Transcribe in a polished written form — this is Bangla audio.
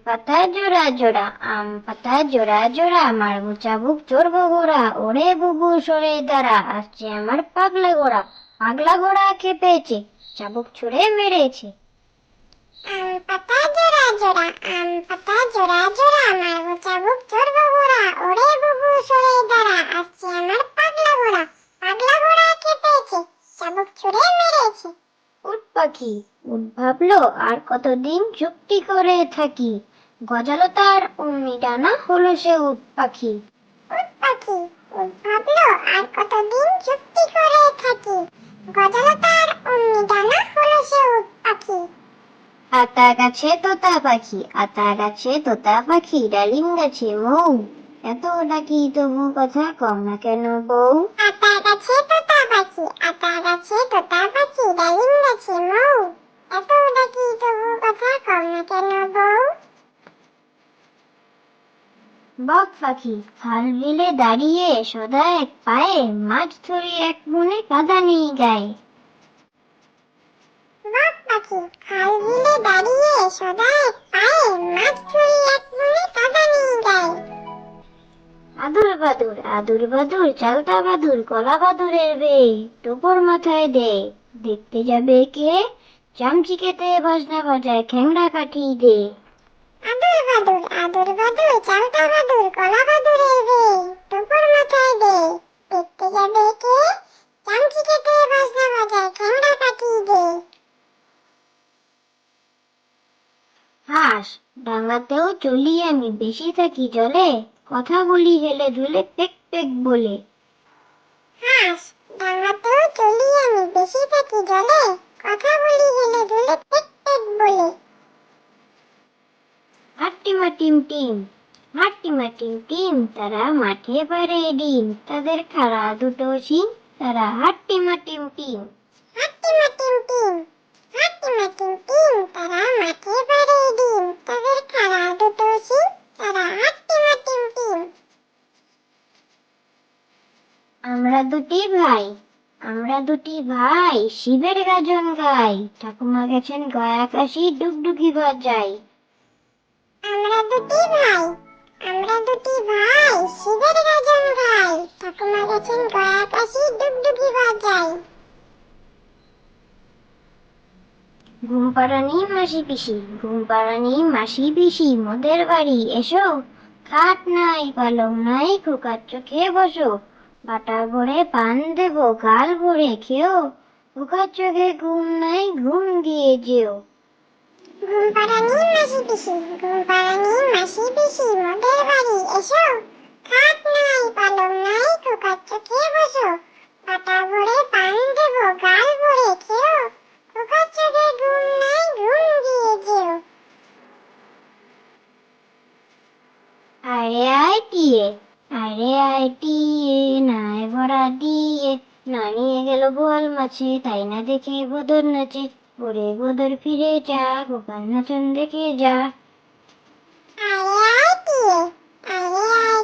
পাতা জোড়া জোড়া, আম পাতা জোড়া জোড়া, মারবো চাবুক চড়বো ঘোড়া, ওরে বুবু সরে দাঁড়া, আসছে আমার পাগলা ঘোড়া। পাগলা ঘোড়া খেপেছে, চাবুক ছুঁড়ে মেরেছে। আম পাতা জোড়া জোড়া, আম পাতা জোড়া জোড়া, মারবো চাবুক চড়বো ঘোড়া, ওরে বুবু সরে দাঁড়া, আসছে আমার পাগলা ঘোড়া। পাগলা ঘোড়া খেপেছে, চাবুক ছুঁড়ে মেরেছে। উট পাখি উট ভাবলো আর কতদিন চুপটি করে থাকি, গজালো তার অমনি ডানা, হলো সে উট পাখি। উট পাখি উট ভাবলো আর কতদিন চুপটি করে থাকি, গজালো তার অমনি ডানা, হলো সে উট পাখি। আতা গাছে তোতা পাখি, আতা গাছে তোতা পাখি, ডালিম গাছে মৌ, এত ডাকি তবু কথা কম না কেন বউ। আতা গাছে তোতা পাখি, আতা গাছে তোতা পাখি, ডালিম গাছে মৌ, এত ডাকি তবু কথা কম না কেন বউ। বক পাখি খাল বিলে দাঁড়িয়ে সদা এক পায়ে, মাছ ধরে এক মনে কাদা নেই গায়ে। বক পাখি খাল বিলে দাঁড়িয়ে সদা এক পায়ে, মাছ ধরি এক মনে, কাদা নেই গায়ে। আদুর বাদুর আদুর বাদুর, চালতা বাদুর কলা বাদুরের বে, টোপর মাথায় দে, দেখতে যাবে কে, চামচি কেটে বাজনা বাজায় খ্যাংড়া কাঠি দে। আদুর বাদুর আদুর বাদুর, চালতা বাদুর কলা বাদুরের বে, টোপর মাথায় দে, দেখতে যাবে কে, চামচি কেটে বাজনা বাজায় খ্যাংড়া কাঠি দে। হাঁস ডাঙাতেও চলি আমি, বেশি থাকি জলে, কথা বলি হেলে দুলে পেক পেক বলে। হাঁস ডাঙাতেও চলি আমি, বেশি থাকি জলে, কথা বলি হেলে দুলে পেক পেক বলে। হাট্টিমা টিম টিম, হাট্টিমা টিম টিম, তারা মাঠে পারে ডিম, তাদের খাড়া দুটো শিং, তারা হাট্টিমা টিম টিম। হাট্টিমা টিম টিম, হাট্টিমা টিম টিম, তারা মাঠে পারে ডিম, তাদের খাড়া দুটো শিং, তারা হাট্টিমা টিম টিম। আমরা দুটি ভাই, আমরা দুটি ভাই, শিবের গাজন গাই, ঠাকুমা গেছেন গয়া কাশি, ডুগডুগি বাজাই। আমরা দুটি ভাই, আমরা দুটি ভাই, শিবের গাজন গাই, ঠাকুমা গেছেন গয়া কাশি, ডুগডুগি বাজাই। ঘুম পাড়ানি মাসি পিসি, ঘুম পাড়ানি মাসি পিসি, মোদের বাড়ি এসো, খাট নাই পালং নাই, খোকার চোখে বসো, বাটা ভরে পান দেবো, গাল ভরে খেও, খোকার চোখে ঘুম নাই, ঘুম দিয়ে যেও। ঘুম পাড়ানি মাসি পিসি, ঘুম পাড়ানি মাসি পিসি, মোদের বাড়ি এসো, খাট নাই পালং নাই, খোকার চোখে বসো, পাতা ভরে পান দেবো, গাল ভরে খেও, খোকার চোখে ঘুম নাই, ঘুম দিয়ে যেও। আরে আয় টিয়ে, আরে আয় টিয়ে, নাই ভরা দিয়ে, না নিয়ে গেল বোয়াল মাছে, তাই না দেখে গোদর নাচে, ওরে গোদর ফিরে যা, খোকার নাচন দেখে যা। আরে আয় টিয়ে, আরে আয়